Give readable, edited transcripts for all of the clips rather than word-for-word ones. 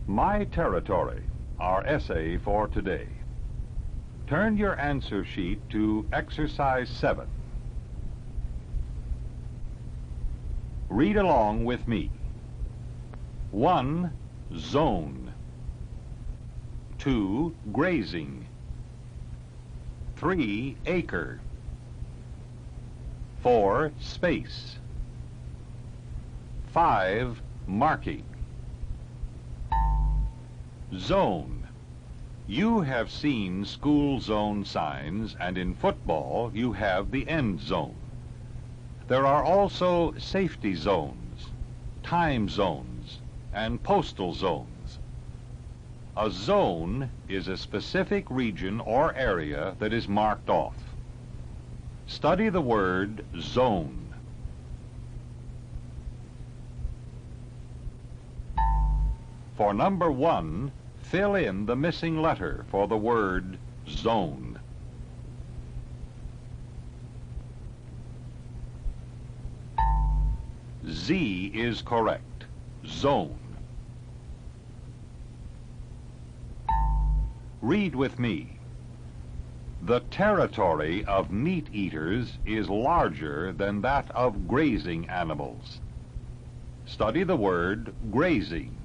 My Territory, our essay for today. Turn your answer sheet to Exercise 7. Read along with me. 1. Zone. 2. Grazing. 3. Acre. 4. Space. 5. Marking. Zone. You have seen school zone signs, and in football you have the end zone. There are also safety zones, time zones, and postal zones. A zone is a specific region or area that is marked off. Study the word zone. For number 1, fill in the missing letter for the word zone. Z is correct. Zone. Read with me. The territory of meat eaters is larger than that of grazing animals. Study the word grazing.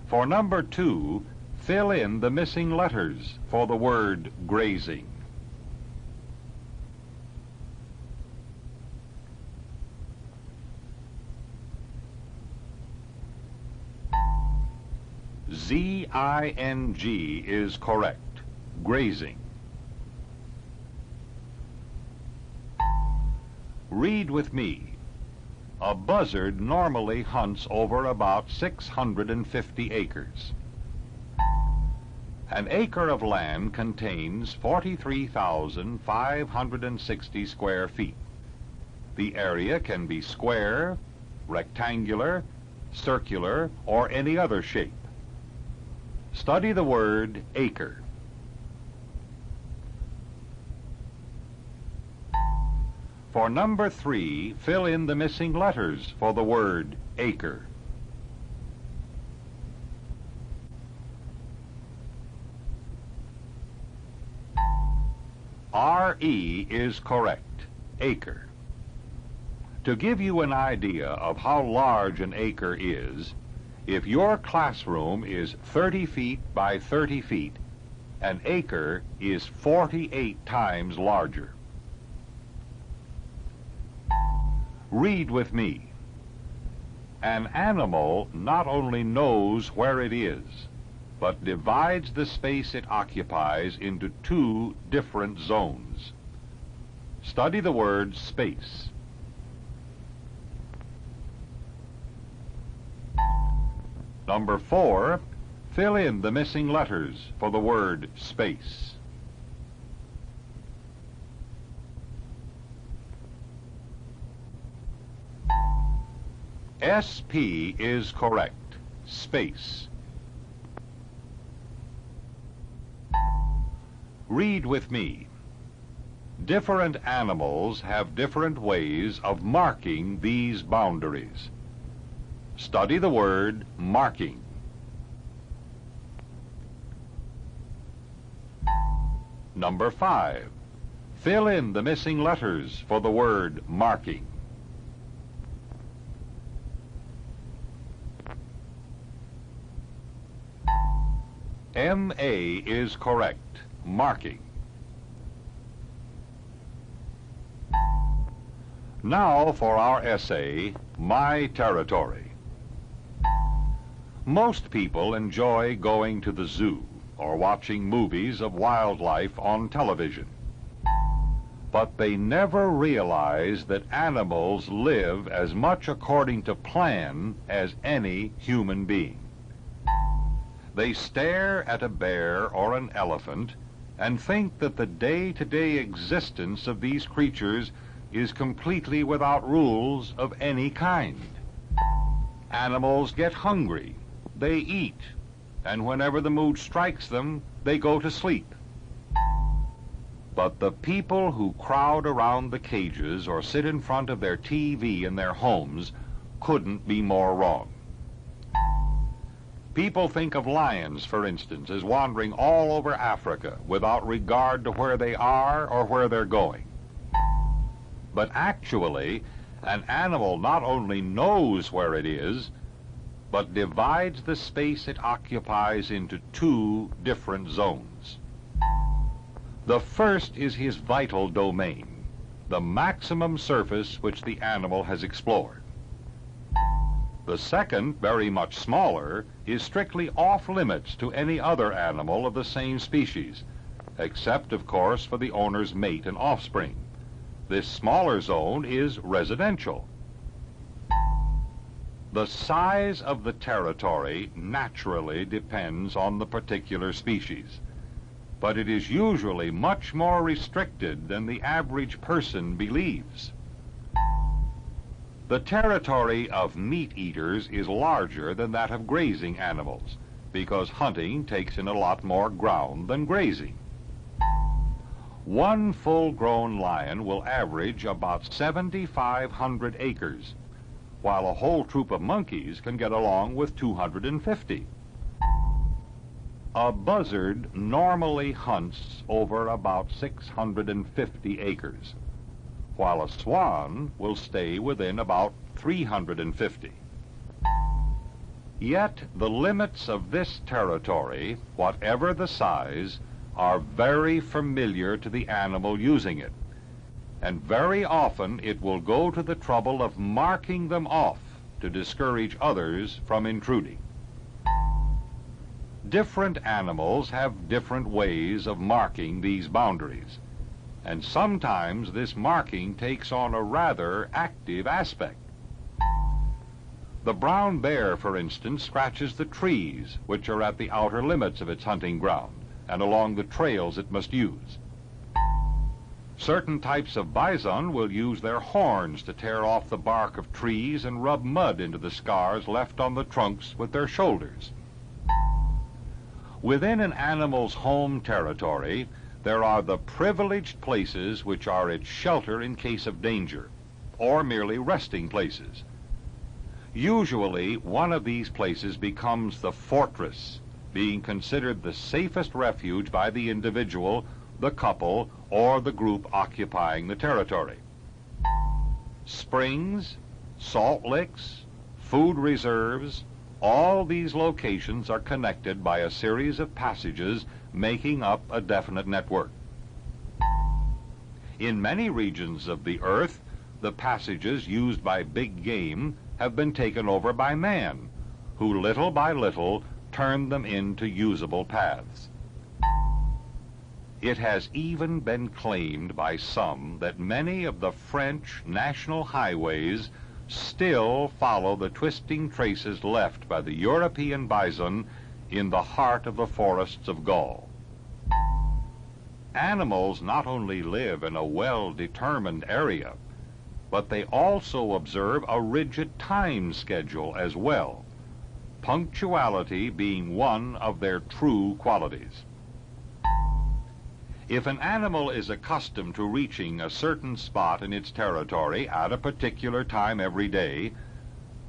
For number 2, fill in the missing letters for the word grazing. Z-I-N-G is correct. Grazing. Read with me. A buzzard normally hunts over about 650 acres. An acre of land contains 43,560 square feet. The area can be square, rectangular, circular, or any other shape. Study the word acre. For number 3, fill in the missing letters for the word acre. R-E is correct. Acre. To give you an idea of how large an acre is, if your classroom is 30 feet by 30 feet, an acre is 48 times larger. Read with me. An animal not only knows where it is, but divides the space it occupies into 2 different zones. Study the word space. Number 4, fill in the missing letters for the word space. SP is correct. Space. Read with me. Different animals have different ways of marking these boundaries. Study the word marking. Number 5. Fill in the missing letters for the word marking. M-A is correct. Marking. Now for our essay, My Territory. Most people enjoy going to the zoo or watching movies of wildlife on television. But they never realize that animals live as much according to plan as any human being. They stare at a bear or an elephant and think that the day-to-day existence of these creatures is completely without rules of any kind. Animals get hungry, they eat, and whenever the mood strikes them, they go to sleep. But the people who crowd around the cages or sit in front of their TV in their homes couldn't be more wrong. People think of lions, for instance, as wandering all over Africa without regard to where they are or where they're going. But actually, an animal not only knows where it is, but divides the space it occupies into two different zones. The first is his vital domain, the maximum surface which the animal has explored. The second, very much smaller, is strictly off-limits to any other animal of the same species, except, of course, for the owner's mate and offspring. This smaller zone is residential. The size of the territory naturally depends on the particular species, but it is usually much more restricted than the average person believes. The territory of meat-eaters is larger than that of grazing animals, because hunting takes in a lot more ground than grazing. One full-grown lion will average about 7,500 acres, while a whole troop of monkeys can get along with 250. A buzzard normally hunts over about 650 acres, while a swan will stay within about 350. Yet the limits of this territory, whatever the size, are very familiar to the animal using it, and very often it will go to the trouble of marking them off to discourage others from intruding. Different animals have different ways of marking these boundaries, and sometimes this marking takes on a rather active aspect. The brown bear, for instance, scratches the trees which are at the outer limits of its hunting ground and along the trails it must use. Certain types of bison will use their horns to tear off the bark of trees and rub mud into the scars left on the trunks with their shoulders. Within an animal's home territory, there are the privileged places which are its shelter in case of danger, or merely resting places. Usually, one of these places becomes the fortress, being considered the safest refuge by the individual, the couple, or the group occupying the territory. Springs, salt licks, food reserves, all these locations are connected by a series of passages making up a definite network. In many regions of the earth, the passages used by big game have been taken over by man, who little by little turned them into usable paths. It has even been claimed by some that many of the French national highways still follow the twisting traces left by the European bison in the heart of the forests of Gaul. Animals not only live in a well-determined area, but they also observe a rigid time schedule as well, punctuality being one of their true qualities. If an animal is accustomed to reaching a certain spot in its territory at a particular time every day,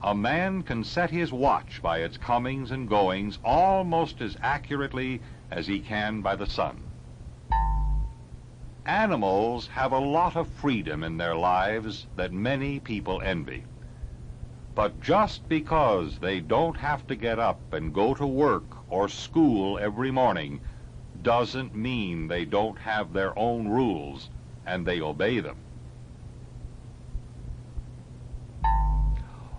a man can set his watch by its comings and goings almost as accurately as he can by the sun. Animals have a lot of freedom in their lives that many people envy. But just because they don't have to get up and go to work or school every morning doesn't mean they don't have their own rules and they obey them.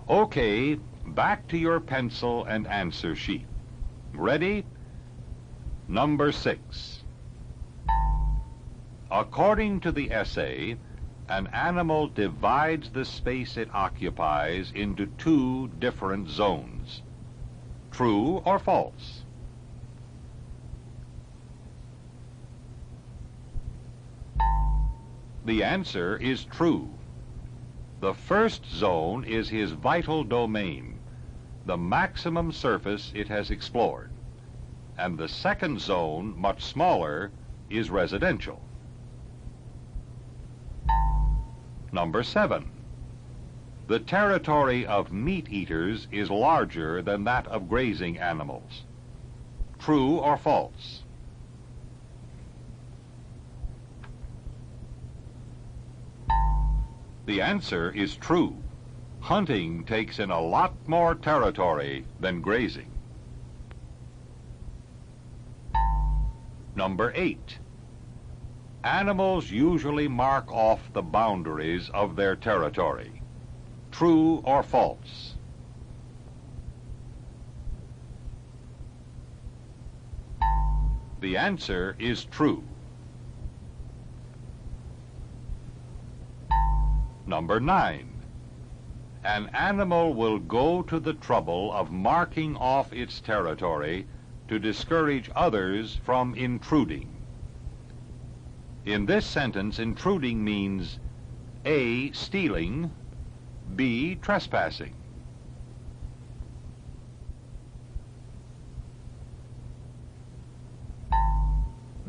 Okay, back to your pencil and answer sheet. Ready? Number 6. According to the essay, an animal divides the space it occupies into two different zones. True or false? The answer is true. The first zone is his vital domain, the maximum surface it has explored. And the second zone, much smaller, is residential. Number 7. The territory of meat eaters is larger than that of grazing animals. True or false? The answer is true. Hunting takes in a lot more territory than grazing. Number 8. Animals usually mark off the boundaries of their territory. True or false? The answer is true. Number 9. An animal will go to the trouble of marking off its territory to discourage others from intruding. In this sentence, intruding means A, stealing, B, trespassing.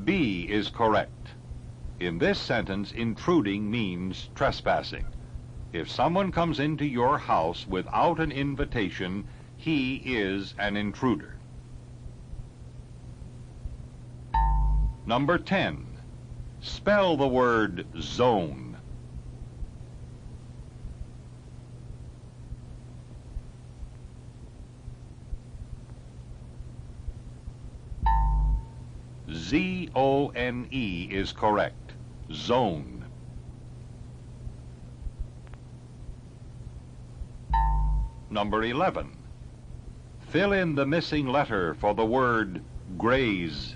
B is correct. In this sentence, intruding means trespassing. If someone comes into your house without an invitation, he is an intruder. Number 10. Spell the word zone. Z-O-N-E is correct. Zone. Number 11. Fill in the missing letter for the word graze.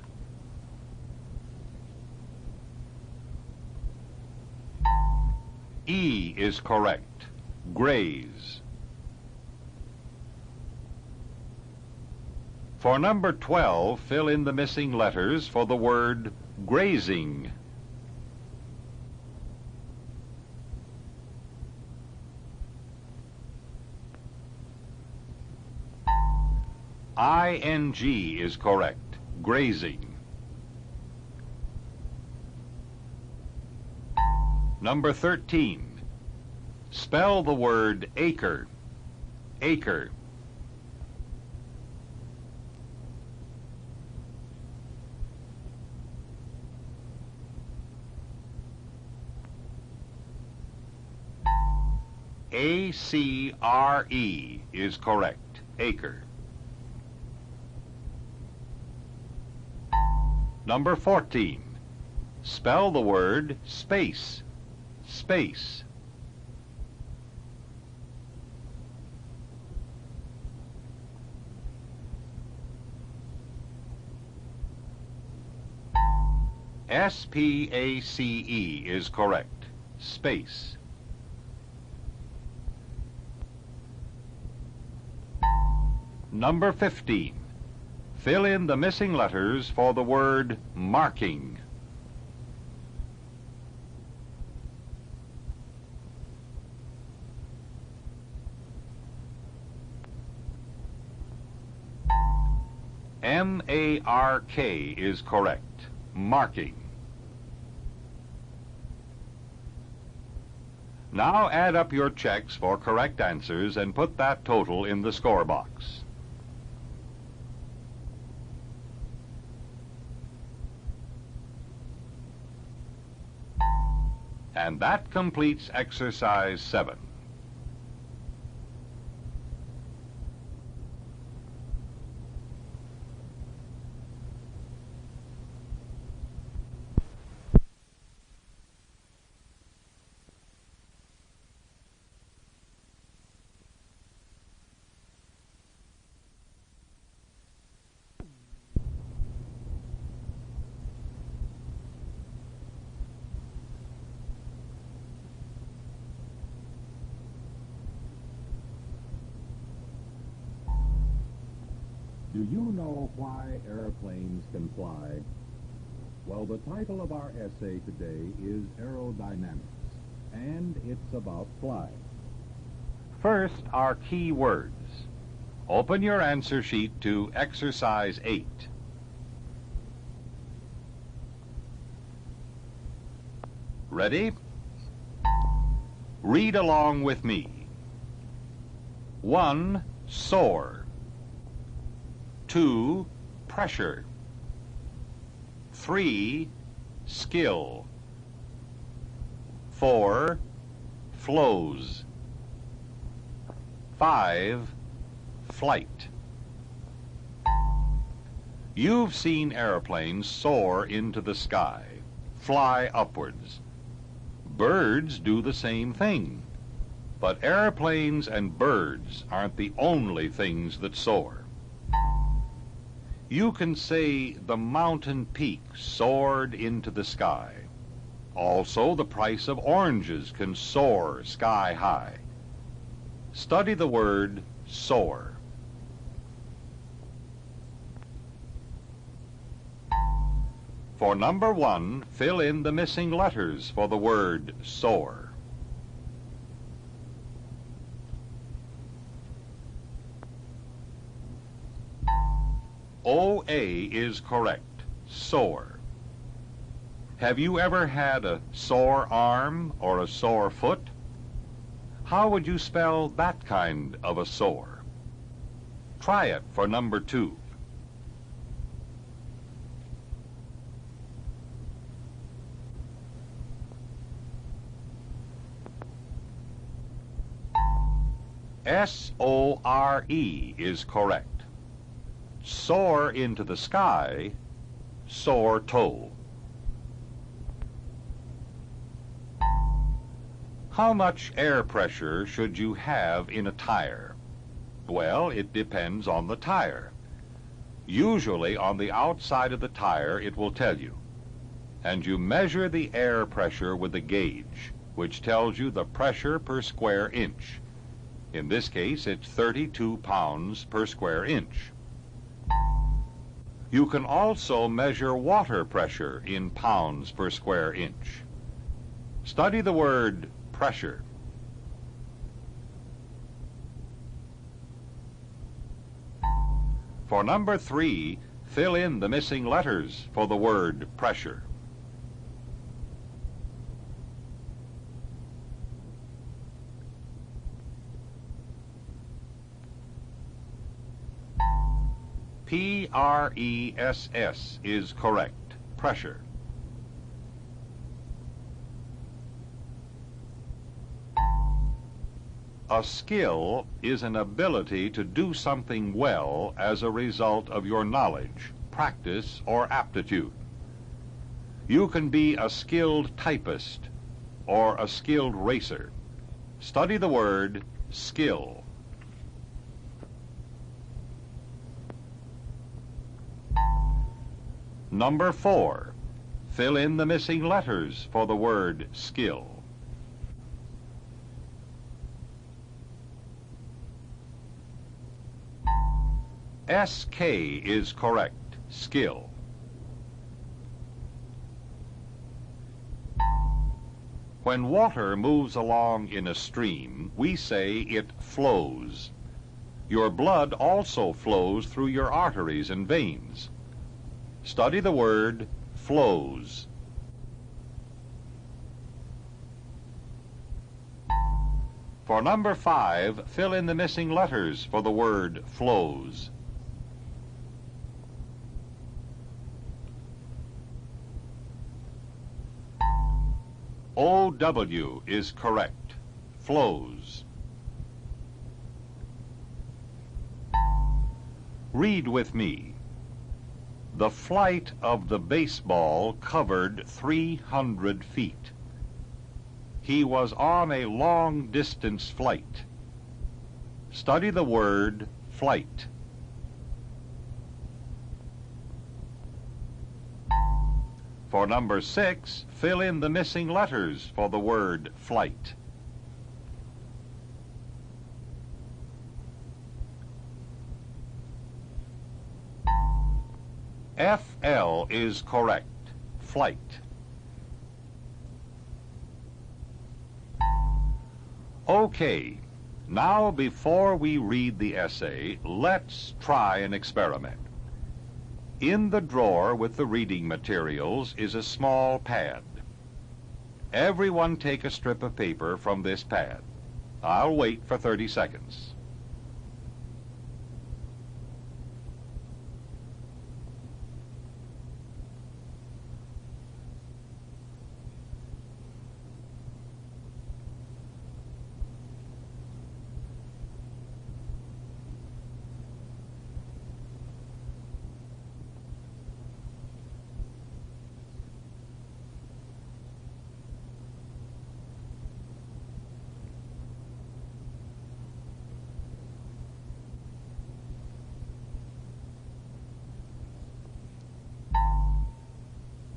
E is correct. Graze. For number 12, fill in the missing letters for the word grazing. I-N-G is correct. Grazing. Number 13. Spell the word acre. Acre. A-C-R-E is correct. Acre. Number 14. Spell the word space. Space. S-P-A-C-E is correct. Space. Number 15. Fill in the missing letters for the word marking. M-A-R-K is correct. Marking. Now add up your checks for correct answers and put that total in the score box. And that completes exercise 7. Do you know why airplanes can fly? Well, the title of our essay today is Aerodynamics, and it's about flying. First, our key words. Open your answer sheet to exercise 8. Ready? Read along with me. 1. Soar. 2. Pressure. 3. Skill. 4. Flows. 5. Flight. You've seen airplanes soar into the sky, fly upwards. Birds do the same thing. But airplanes and birds aren't the only things that soar. You can say the mountain peak soared into the sky. Also, the price of oranges can soar sky high. Study the word soar. For number 1, fill in the missing letters for the word soar. OA is correct, soar. Have you ever had a sore arm or a sore foot? How would you spell that kind of a sore? Try it for number 2. S-O-R-E is correct. Soar into the sky, sore toe. How much air pressure should you have in a tire? Well, it depends on the tire. Usually on the outside of the tire it will tell you. And you measure the air pressure with a gauge, which tells you the pressure per square inch. In this case, it's 32 pounds per square inch. You can also measure water pressure in pounds per square inch. Study the word pressure. For number 3, fill in the missing letters for the word pressure. P-R-E-S-S is correct, pressure. A skill is an ability to do something well as a result of your knowledge, practice, or aptitude. You can be a skilled typist or a skilled racer. Study the word skill. Number 4, fill in the missing letters for the word skill. S-K is correct, skill. When water moves along in a stream, we say it flows. Your blood also flows through your arteries and veins. Study the word flows. For number 5, fill in the missing letters for the word flows. O-W is correct, flows. Read with me. The flight of the baseball covered 300 feet. He was on a long-distance flight. Study the word flight. For number 6, fill in the missing letters for the word flight. F-L is correct, flight. Okay, now before we read the essay, let's try an experiment. In the drawer with the reading materials is a small pad. Everyone take a strip of paper from this pad. I'll wait for 30 seconds.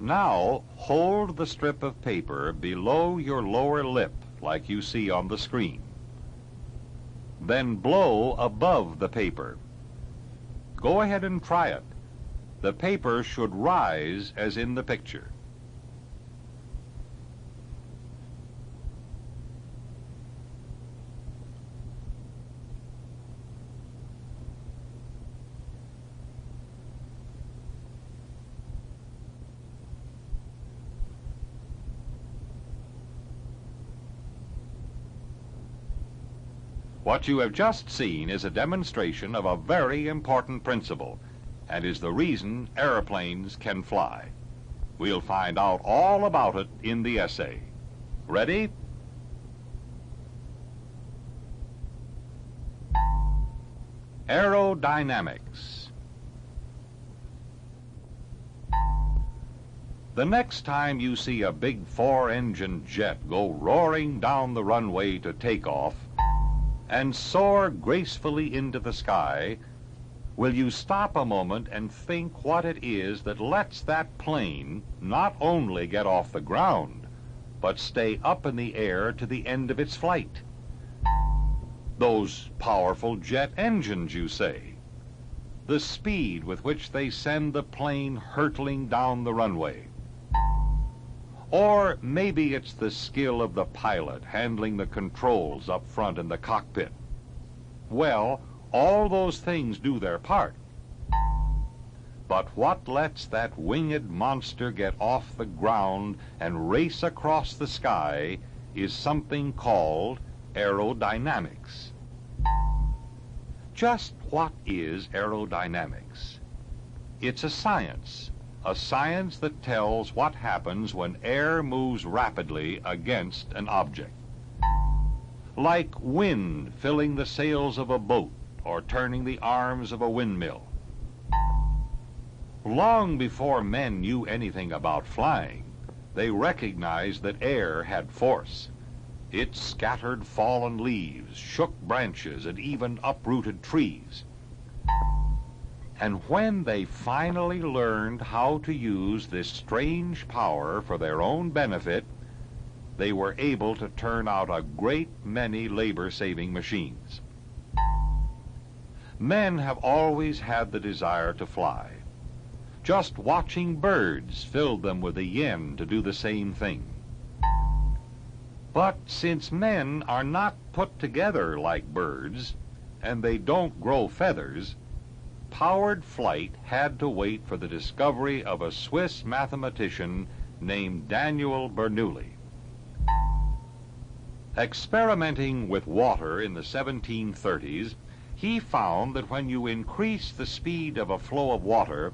Now, hold the strip of paper below your lower lip like you see on the screen. Then blow above the paper. Go ahead and try it. The paper should rise as in the picture. What you have just seen is a demonstration of a very important principle, and is the reason airplanes can fly. We'll find out all about it in the essay. Ready? Aerodynamics. The next time you see a big four-engine jet go roaring down the runway to take off and soar gracefully into the sky, will you stop a moment and think what it is that lets that plane not only get off the ground, but stay up in the air to the end of its flight? Those powerful jet engines, you say. The speed with which they send the plane hurtling down the runway. Or maybe it's the skill of the pilot handling the controls up front in the cockpit. Well, all those things do their part. But what lets that winged monster get off the ground and race across the sky is something called aerodynamics. Just what is aerodynamics? It's a science that tells what happens when air moves rapidly against an object. Like wind filling the sails of a boat or turning the arms of a windmill. Long before men knew anything about flying, they recognized that air had force. It scattered fallen leaves, shook branches, and even uprooted trees. And when they finally learned how to use this strange power for their own benefit, they were able to turn out a great many labor-saving machines. Men have always had the desire to fly. Just watching birds filled them with a yen to do the same thing. But since men are not put together like birds, and they don't grow feathers, powered flight had to wait for the discovery of a Swiss mathematician named Daniel Bernoulli. Experimenting with water in the 1730s, he found that when you increase the speed of a flow of water,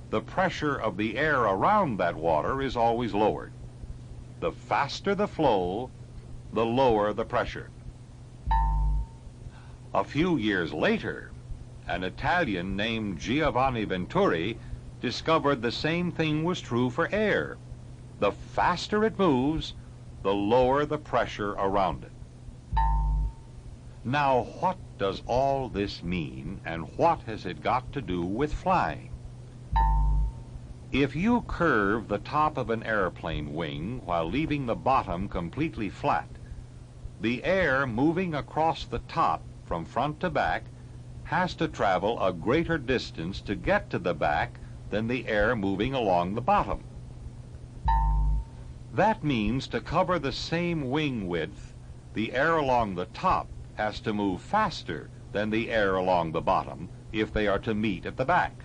the pressure of the air around that water is always lowered. The faster the flow, the lower the pressure. A few years later, an Italian named Giovanni Venturi discovered the same thing was true for air. The faster it moves, the lower the pressure around it. Now, what does all this mean, and what has it got to do with flying? If you curve the top of an airplane wing while leaving the bottom completely flat, the air moving across the top from front to back has to travel a greater distance to get to the back than the air moving along the bottom. That means to cover the same wing width, the air along the top has to move faster than the air along the bottom if they are to meet at the back.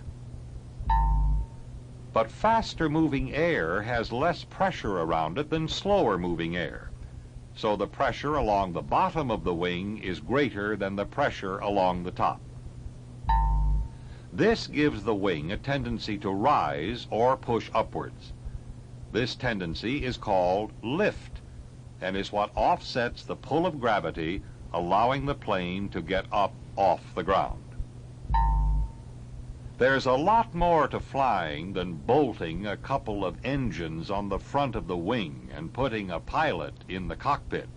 But faster moving air has less pressure around it than slower moving air. So the pressure along the bottom of the wing is greater than the pressure along the top. This gives the wing a tendency to rise or push upwards. This tendency is called lift, and is what offsets the pull of gravity, allowing the plane to get up off the ground. There's a lot more to flying than bolting a couple of engines on the front of the wing and putting a pilot in the cockpit.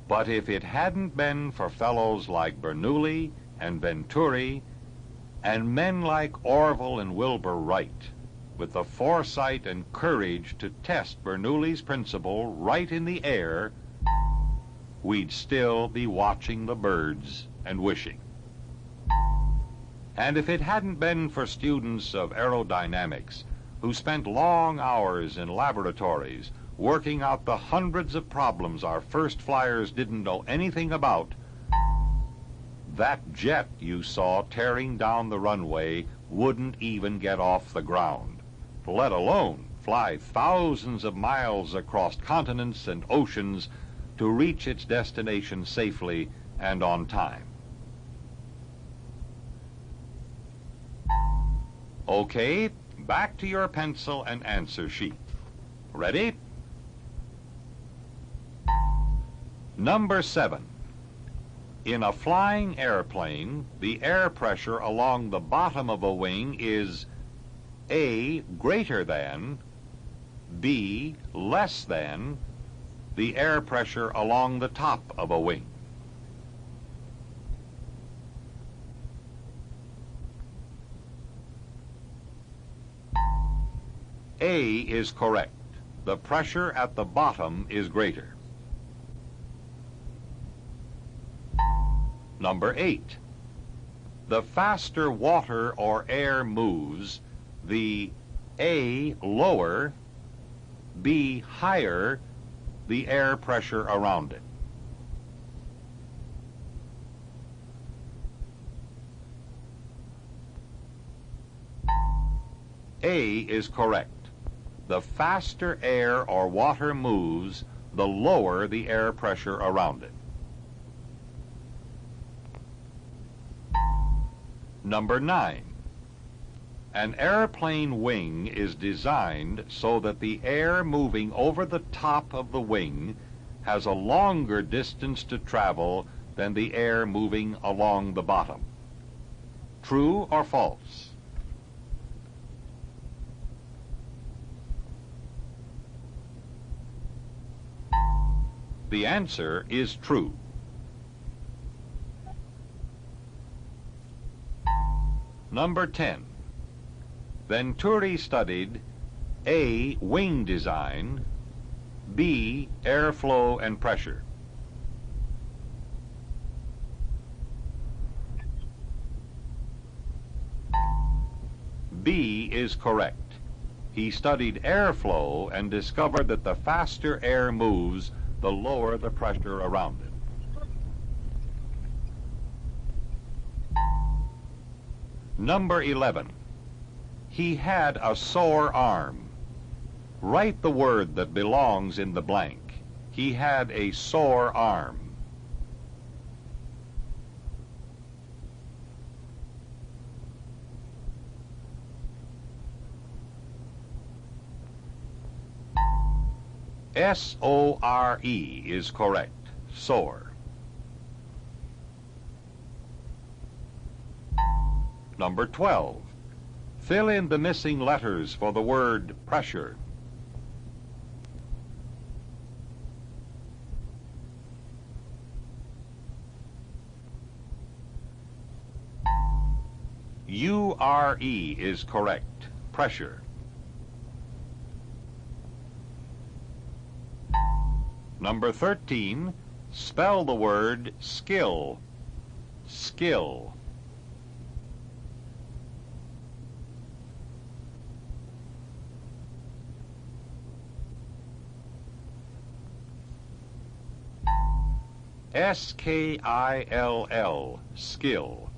But if it hadn't been for fellows like Bernoulli and Venturi and men like Orville and Wilbur Wright, with the foresight and courage to test Bernoulli's principle right in the air, we'd still be watching the birds and wishing. And if it hadn't been for students of aerodynamics who spent long hours in laboratories working out the hundreds of problems our first flyers didn't know anything about, that jet you saw tearing down the runway wouldn't even get off the ground, let alone fly thousands of miles across continents and oceans to reach its destination safely and on time. Okay, back to your pencil and answer sheet. Ready? Number 7. In a flying airplane, the air pressure along the bottom of a wing is A, greater than, B, less than, the air pressure along the top of a wing. A is correct. The pressure at the bottom is greater. Number 8. The faster water or air moves, the A lower, B higher, the air pressure around it. A is correct. The faster air or water moves, the lower the air pressure around it. Number 9. An airplane wing is designed so that the air moving over the top of the wing has a longer distance to travel than the air moving along the bottom. True or false? The answer is true. Number 10. Venturi studied A, wing design, B, airflow and pressure. B is correct. He studied airflow and discovered that the faster air moves, the lower the pressure around it. Number 11. He had a sore arm. Write the word that belongs in the blank. He had a sore arm. S-O-R-E is correct. Soar. Number 12. Fill in the missing letters for the word pressure. U-R-E is correct. Pressure. Number 13. Spell the word skill. Skill. S-K-I-L-L, skill.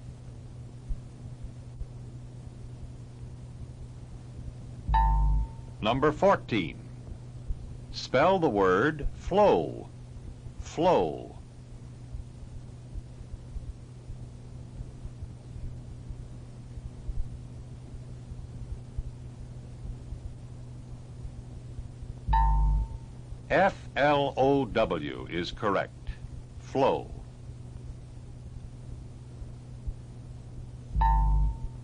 Number 14. Spell the word flow. Flow. F-L-O-W is correct. Flow.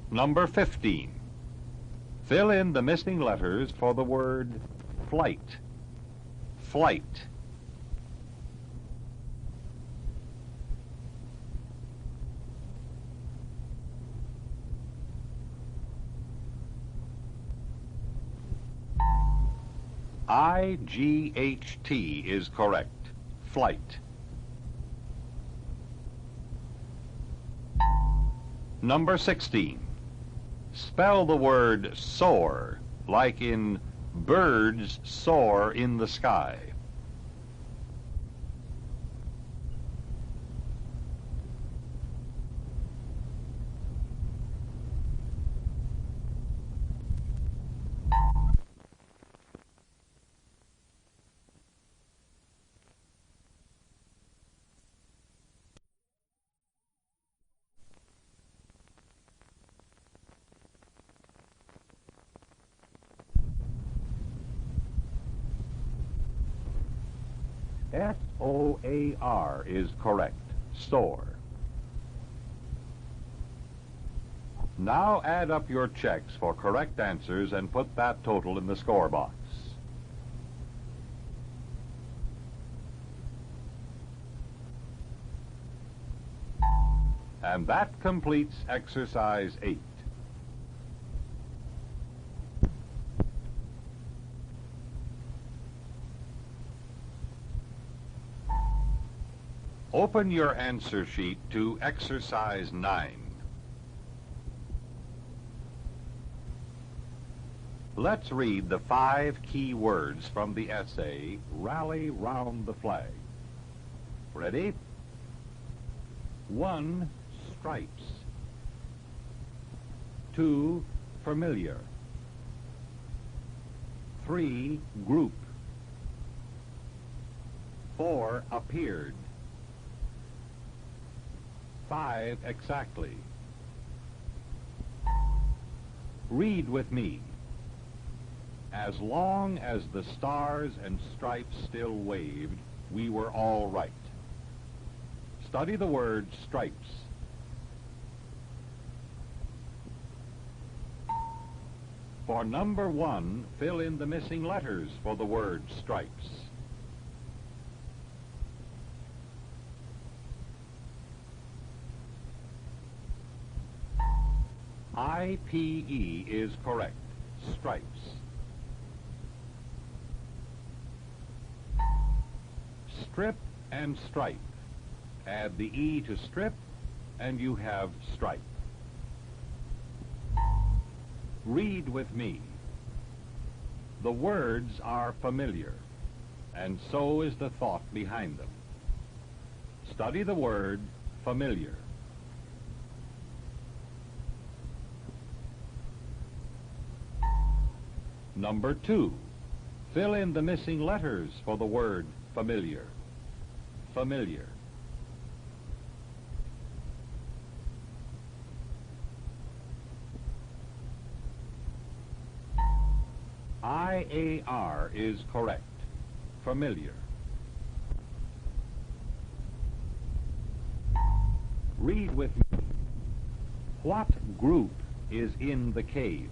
Number 15. Fill in the missing letters for the word flight. Flight. I-G-H-T is correct. Flight. Number 16. Spell the word soar, like in birds soar in the sky. S-O-A-R is correct. Soar. Now add up your checks for correct answers and put that total in the score box. And that completes exercise 8. Open your answer sheet to exercise 9. Let's read the 5 key words from the essay, Rally Round the Flag. Ready? 1. Stripes. 2. Familiar. 3. Group. 4. Appeared. 5. Exactly. Read with me. As long as the stars and stripes still waved, we were all right. Study the word stripes. For number 1, fill in the missing letters for the word stripes. I-P-E is correct. Stripes. Strip and stripe. Add the E to strip, and you have stripe. Read with me. The words are familiar, and so is the thought behind them. Study the word familiar. Number 2, fill in the missing letters for the word familiar. Familiar. I-A-R is correct. Familiar. Read with me. What group is in the cave?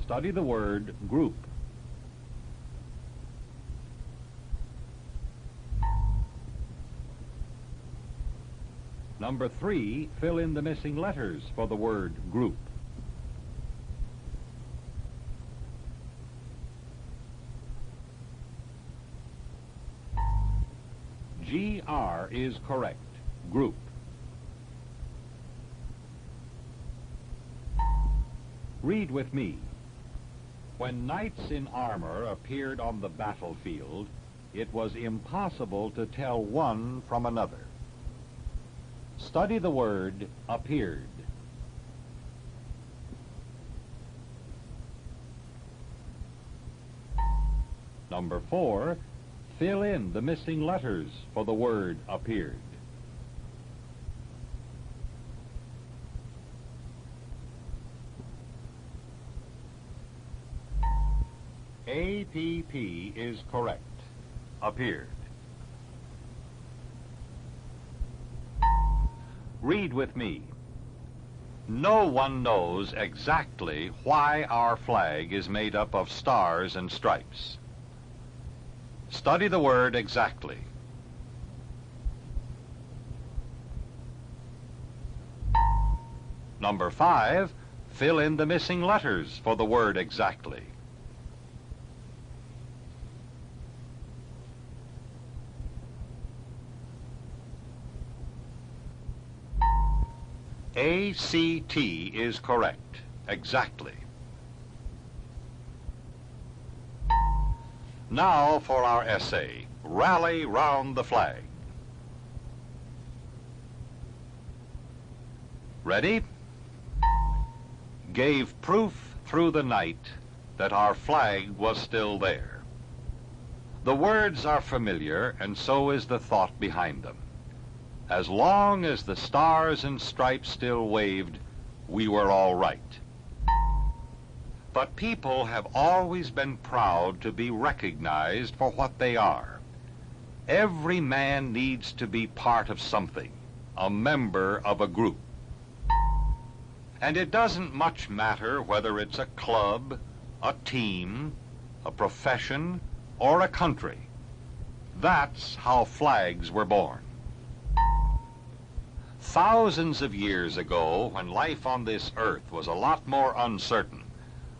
Study the word group. Number 3, fill in the missing letters for the word group. G-R is correct. Group. Read with me. When knights in armor appeared on the battlefield, it was impossible to tell one from another. Study the word appeared. Number 4, fill in the missing letters for the word appeared. A-P-P is correct. Appeared. Read with me. No one knows exactly why our flag is made up of stars and stripes. Study the word exactly. Number 5, fill in the missing letters for the word exactly. A-C-T is correct. Exactly. Now for our essay, Rally Round the Flag. Ready? Gave proof through the night that our flag was still there. The words are familiar, and so is the thought behind them. As long as the stars and stripes still waved, we were all right. But people have always been proud to be recognized for what they are. Every man needs to be part of something, a member of a group. And it doesn't much matter whether it's a club, a team, a profession, or a country. That's how flags were born. Thousands of years ago, when life on this earth was a lot more uncertain,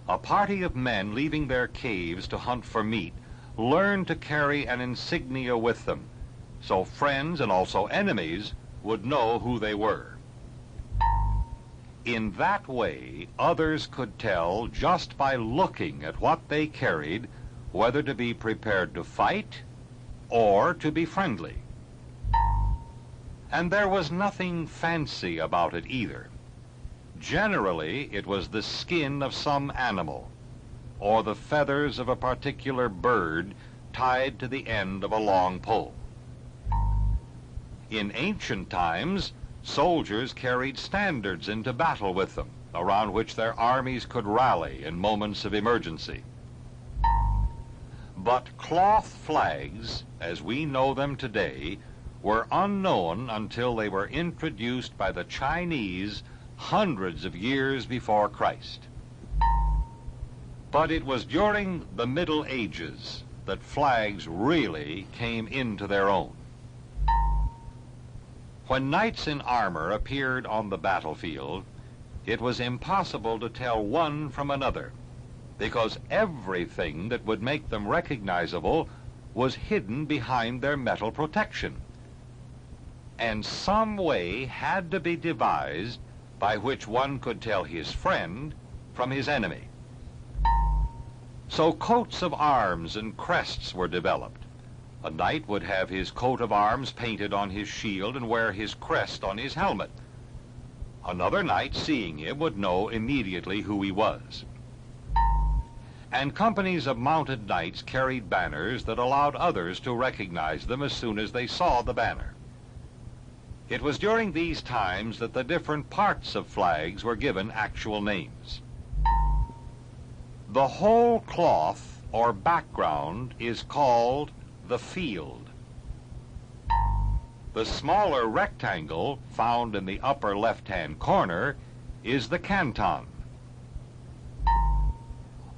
a party of men leaving their caves to hunt for meat learned to carry an insignia with them, so friends and also enemies would know who they were. In that way, others could tell just by looking at what they carried whether to be prepared to fight or to be friendly. And there was nothing fancy about it either. Generally, it was the skin of some animal or the feathers of a particular bird tied to the end of a long pole. In ancient times, soldiers carried standards into battle with them, around which their armies could rally in moments of emergency. But cloth flags, as we know them today, were unknown until they were introduced by the Chinese hundreds of years before Christ. But it was during the Middle Ages that flags really came into their own. When knights in armor appeared on the battlefield, it was impossible to tell one from another, because everything that would make them recognizable was hidden behind their metal protection. And some way had to be devised by which one could tell his friend from his enemy. So coats of arms and crests were developed. A knight would have his coat of arms painted on his shield and wear his crest on his helmet. Another knight, seeing him, would know immediately who he was. And companies of mounted knights carried banners that allowed others to recognize them as soon as they saw the banner. It was during these times that the different parts of flags were given actual names. The whole cloth or background is called the field. The smaller rectangle found in the upper left-hand corner is the canton.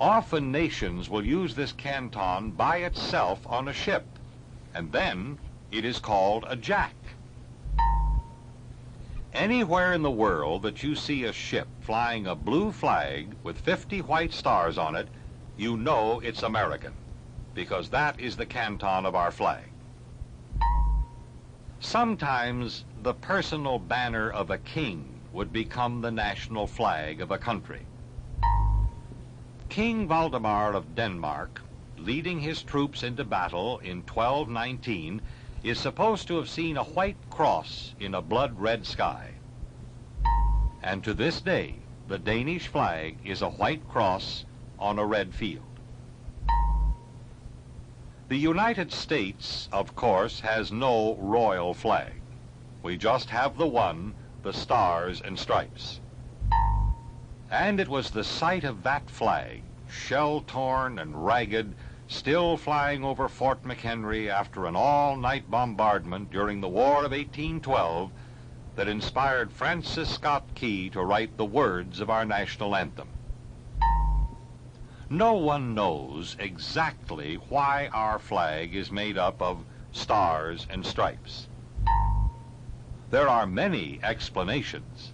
Often nations will use this canton by itself on a ship, and then it is called a jack. Anywhere in the world that you see a ship flying a blue flag with 50 white stars on it, you know it's American, because that is the canton of our flag. Sometimes the personal banner of a king would become the national flag of a country. King Valdemar of Denmark, leading his troops into battle in 1219, is supposed to have seen a white cross in a blood-red sky. And to this day, the Danish flag is a white cross on a red field. The United States, of course, has no royal flag. We just have the one, the stars and stripes. And it was the sight of that flag, shell-torn and ragged, still flying over Fort McHenry after an all-night bombardment during the War of 1812, that inspired Francis Scott Key to write the words of our national anthem. No one knows exactly why our flag is made up of stars and stripes. There are many explanations,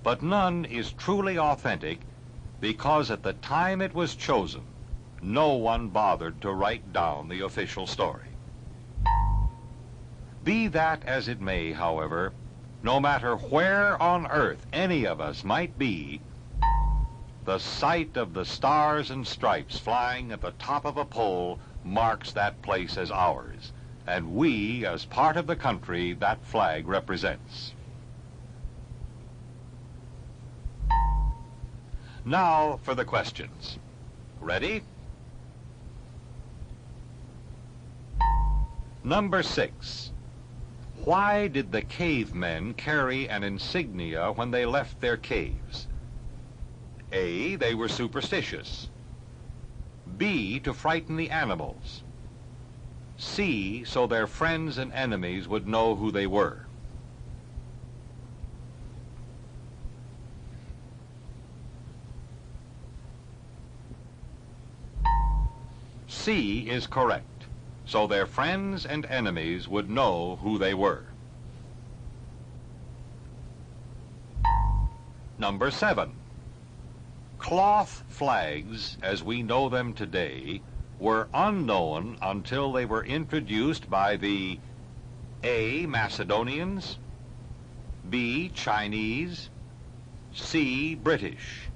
but none is truly authentic because at the time it was chosen, no one bothered to write down the official story. Be that as it may, however, No matter where on earth any of us might be, the sight of the stars and stripes flying at the top of a pole marks that place as ours, and we, as part of the country that flag represents. Now for the questions. Ready? Number 6. Why did the cavemen carry an insignia when they left their caves? A, they were superstitious. B, to frighten the animals. C, so their friends and enemies would know who they were. C is correct. So their friends and enemies would know who they were. Number 7. Cloth flags, as we know them today, were unknown until they were introduced by the A, Macedonians, B, Chinese, C, British.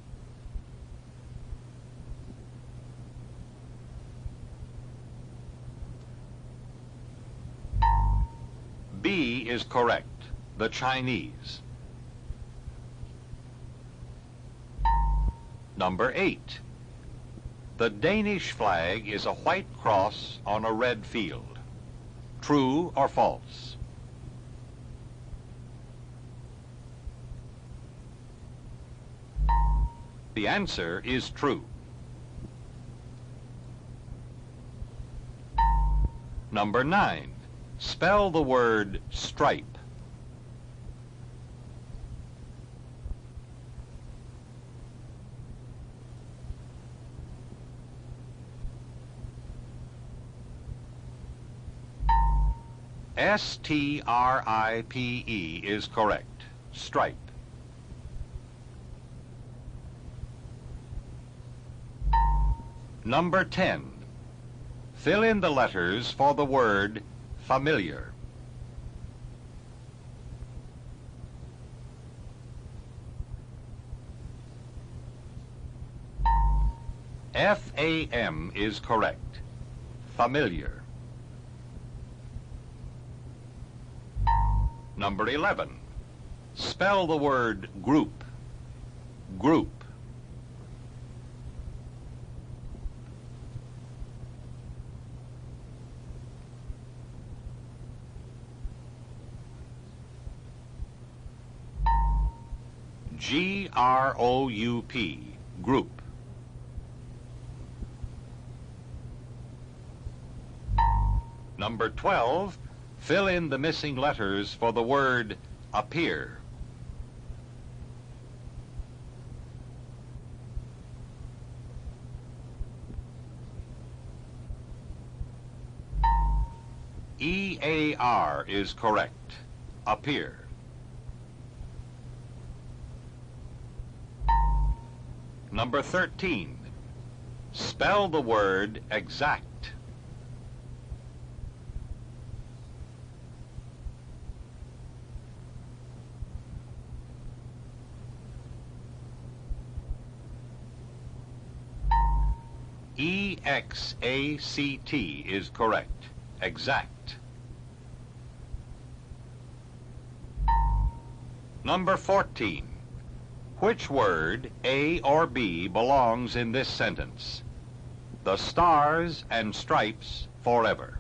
B is correct, the Chinese. Number 8. The Danish flag is a white cross on a red field. True or false? The answer is true. Number 9. Spell the word stripe. S-T-R-I-P-E is correct. Stripe. Number 10. Fill in the letters for the word familiar. F-A-M is correct. Familiar. Number 11. Spell the word group. Group. G-R-O-U-P, group. Number 12, fill in the missing letters for the word appear. E-A-R is correct. Appear. Number 13. Spell the word exact. E-X-A-C-T is correct. Exact. Number 14. Which word, A or B, belongs in this sentence? The stars and stripes forever.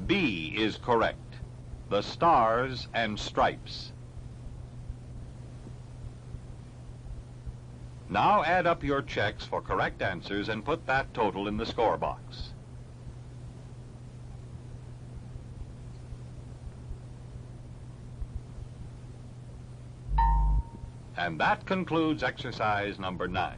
B is correct. The stars and stripes. Now add up your checks for correct answers and put that total in the score box. And that concludes exercise number 9.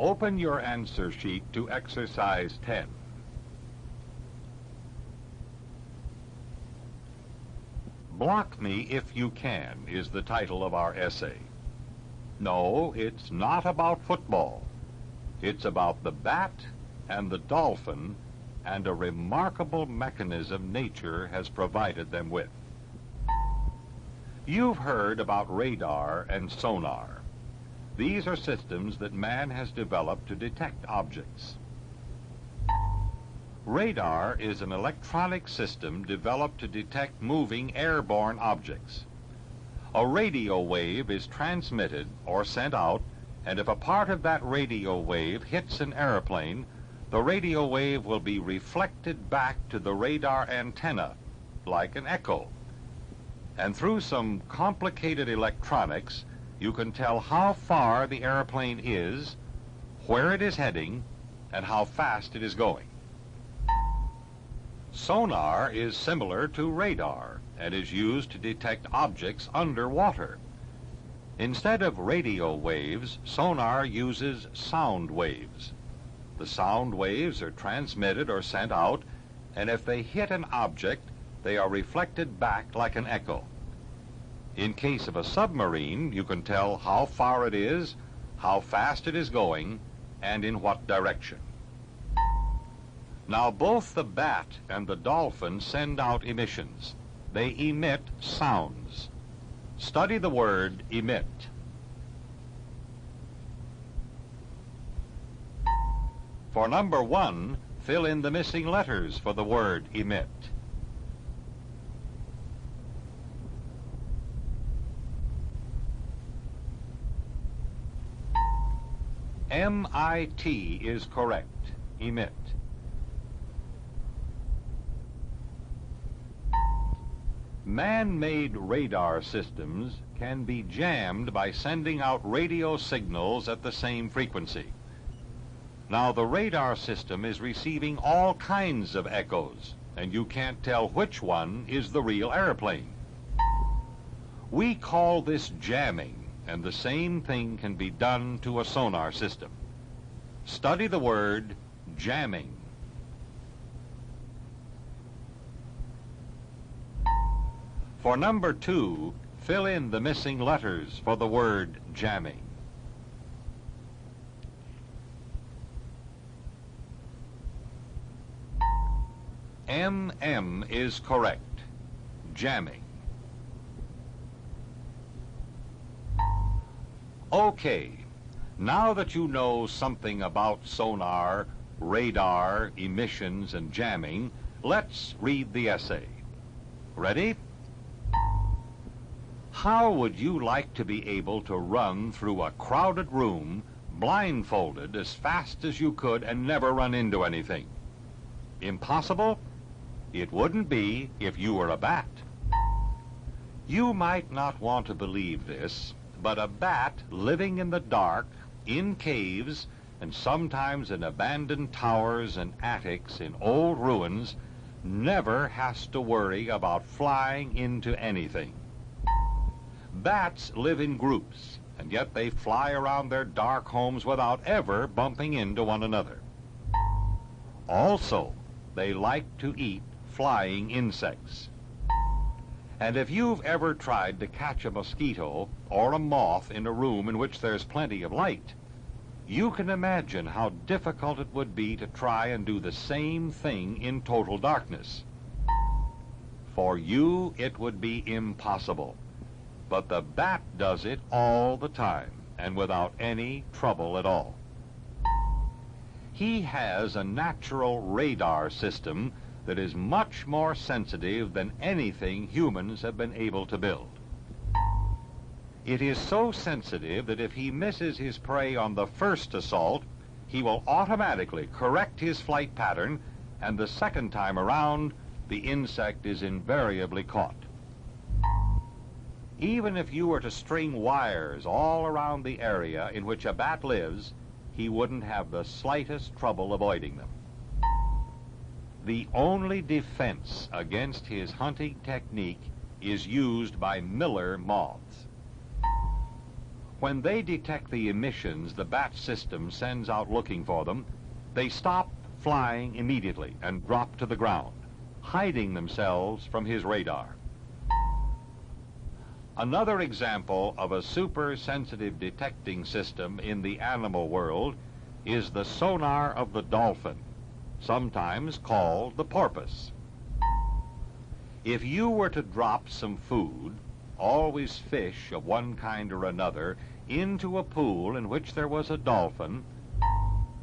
Open your answer sheet to exercise 10. Block Me If You Can is the title of our essay. No, it's not about football. It's about the bat and the dolphin and a remarkable mechanism nature has provided them with. You've heard about radar and sonar. These are systems that man has developed to detect objects. Radar is an electronic system developed to detect moving airborne objects. A radio wave is transmitted or sent out, and if a part of that radio wave hits an airplane, the radio wave will be reflected back to the radar antenna like an echo. And through some complicated electronics, you can tell how far the airplane is, where it is heading, and how fast it is going. Sonar is similar to radar and is used to detect objects underwater. Instead of radio waves, sonar uses sound waves. The sound waves are transmitted or sent out, and if they hit an object, they are reflected back like an echo. In case of a submarine, you can tell how far it is, how fast it is going, and in what direction. Now, both the bat and the dolphin send out emissions. They emit sounds. Study the word emit. For number 1, fill in the missing letters for the word emit. MIT is correct. Emit. Man-made radar systems can be jammed by sending out radio signals at the same frequency. Now, the radar system is receiving all kinds of echoes, and you can't tell which one is the real airplane. We call this jamming, and the same thing can be done to a sonar system. Study the word jamming. For number 2, fill in the missing letters for the word jamming. MM is correct. Jamming. Okay, now that you know something about sonar, radar, emissions, and jamming, let's read the essay. Ready? How would you like to be able to run through a crowded room, blindfolded as fast as you could and never run into anything? Impossible? It wouldn't be if you were a bat. You might not want to believe this, but a bat living in the dark, in caves, and sometimes in abandoned towers and attics in old ruins, never has to worry about flying into anything. Bats live in groups, and yet they fly around their dark homes without ever bumping into one another. Also, they like to eat flying insects. And if you've ever tried to catch a mosquito or a moth in a room in which there's plenty of light, you can imagine how difficult it would be to try and do the same thing in total darkness. For you, it would be impossible. But the bat does it all the time, and without any trouble at all. He has a natural radar system that is much more sensitive than anything humans have been able to build. It is so sensitive that if he misses his prey on the first assault, he will automatically correct his flight pattern, and the second time around, the insect is invariably caught. Even if you were to string wires all around the area in which a bat lives, he wouldn't have the slightest trouble avoiding them. The only defense against his hunting technique is used by miller moths. When they detect the emissions the bat system sends out looking for them, they stop flying immediately and drop to the ground, hiding themselves from his radar. Another example of a super-sensitive detecting system in the animal world is the sonar of the dolphin, sometimes called the porpoise. If you were to drop some food, always fish of one kind or another, into a pool in which there was a dolphin,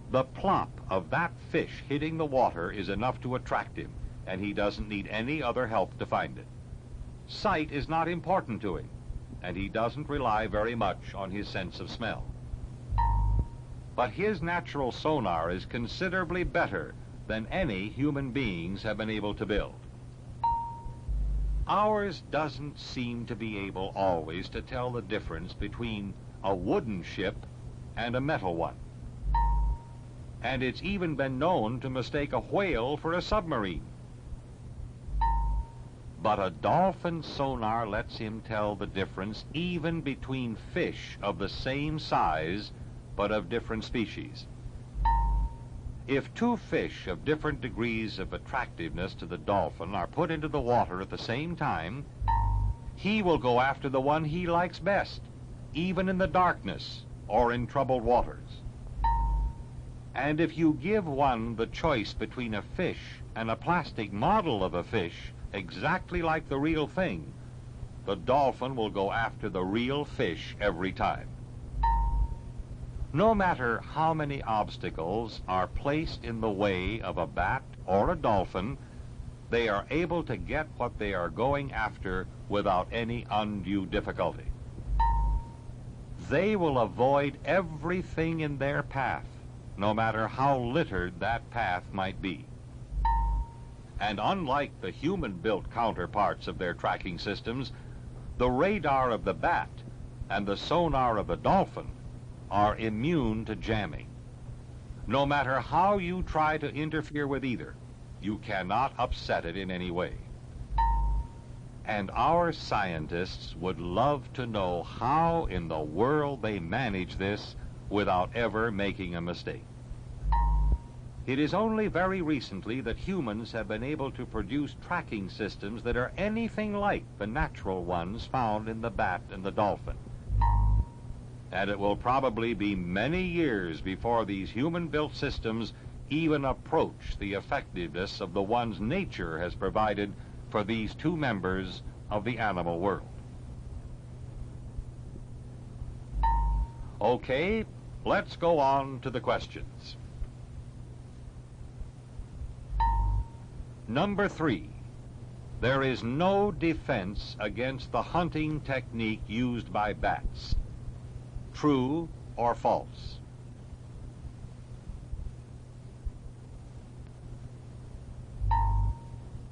the plop of that fish hitting the water is enough to attract him, and he doesn't need any other help to find it. Sight is not important to him, and he doesn't rely very much on his sense of smell. But his natural sonar is considerably better than any human beings have been able to build. Ours doesn't seem to be able always to tell the difference between a wooden ship and a metal one. And it's even been known to mistake a whale for a submarine. But a dolphin sonar lets him tell the difference even between fish of the same size but of different species. If two fish of different degrees of attractiveness to the dolphin are put into the water at the same time, he will go after the one he likes best, even in the darkness or in troubled waters. And if you give one the choice between a fish and a plastic model of a fish exactly like the real thing, the dolphin will go after the real fish every time. No matter how many obstacles are placed in the way of a bat or a dolphin, they are able to get what they are going after without any undue difficulty. They will avoid everything in their path, no matter how littered that path might be. And unlike the human-built counterparts of their tracking systems, the radar of the bat and the sonar of the dolphin are immune to jamming. No matter how you try to interfere with either, you cannot upset it in any way. And our scientists would love to know how in the world they manage this without ever making a mistake. It is only very recently that humans have been able to produce tracking systems that are anything like the natural ones found in the bat and the dolphin. And it will probably be many years before these human-built systems even approach the effectiveness of the ones nature has provided for these two members of the animal world. Okay, let's go on to the questions. Number 3, there is no defense against the hunting technique used by bats. True or false?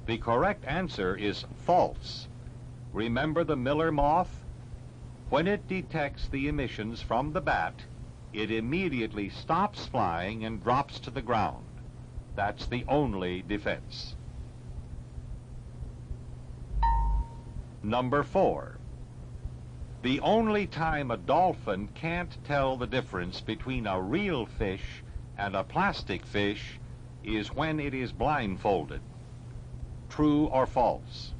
The correct answer is false. Remember the miller moth? When it detects the emissions from the bat, it immediately stops flying and drops to the ground. That's the only defense. Number 4. The only time a dolphin can't tell the difference between a real fish and a plastic fish is when it is blindfolded. True or false?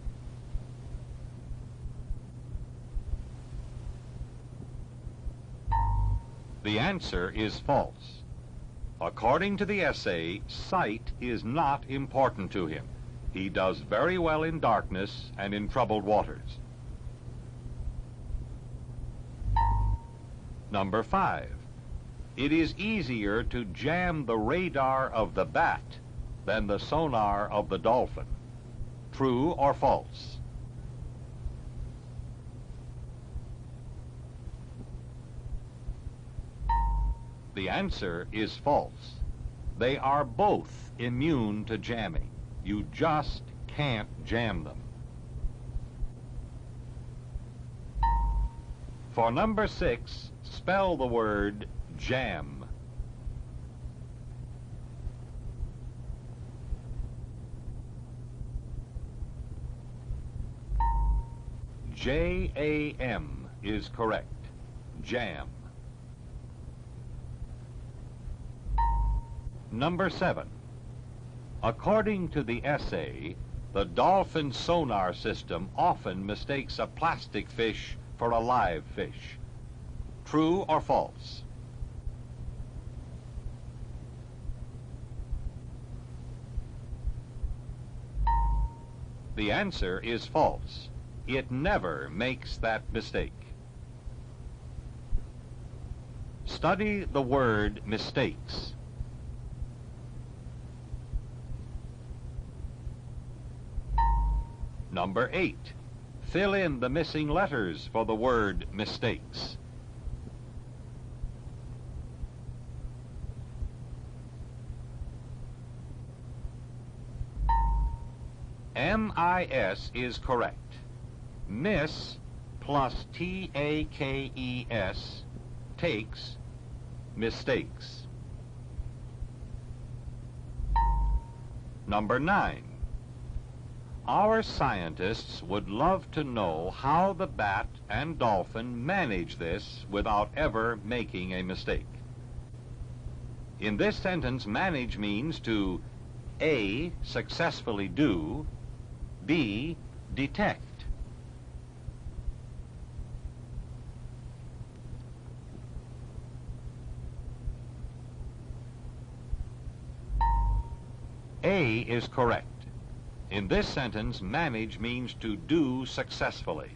The answer is false. According to the essay, sight is not important to him. He does very well in darkness and in troubled waters. Number 5. It is easier to jam the radar of the bat than the sonar of the dolphin. True or false? The answer is false. They are both immune to jamming. You just can't jam them. For number 6, spell the word jam. J-A-M is correct. jam. Number 7. According to the essay, the Dolphin sonar system often mistakes a plastic fish for a live fish. True or false? The answer is false. It never makes that mistake. Study the word mistakes. Number 8. Fill in the missing letters for the word mistakes. M-I-S is correct. Miss plus T-A-K-E-S takes mistakes. Number 9. Our scientists would love to know how the bat and dolphin manage this without ever making a mistake. In this sentence, manage means to A, successfully do, B, detect. A is correct. In this sentence, manage means to do successfully.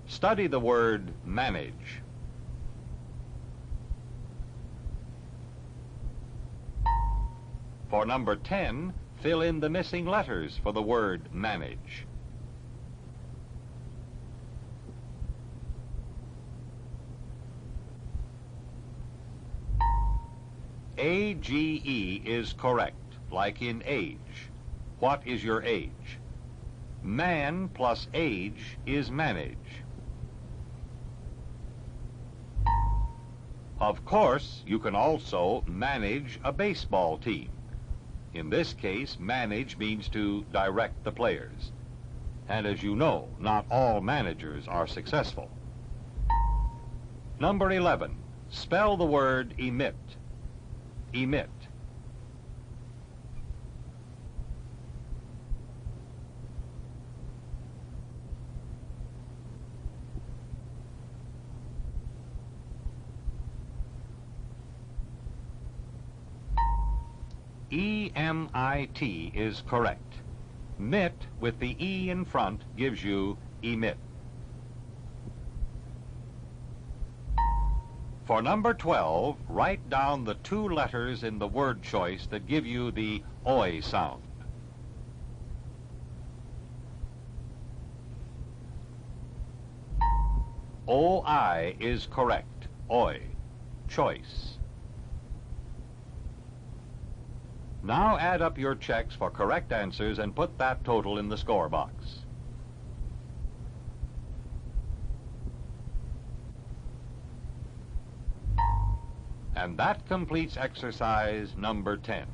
Study the word manage. For number 10, fill in the missing letters for the word manage. A-G-E is correct, like in age. What is your age? Man plus age is manage. Of course, you can also manage a baseball team. In this case, manage means to direct the players. And as you know, not all managers are successful. Number 11, spell the word emit. Emit. E-M-I-T is correct. Mit with the E in front gives you emit. For number 12, write down the 2 letters in the word choice that give you the oi sound. O-I is correct. Oi. Choice. Now add up your checks for correct answers and put that total in the score box. And that completes exercise number 10.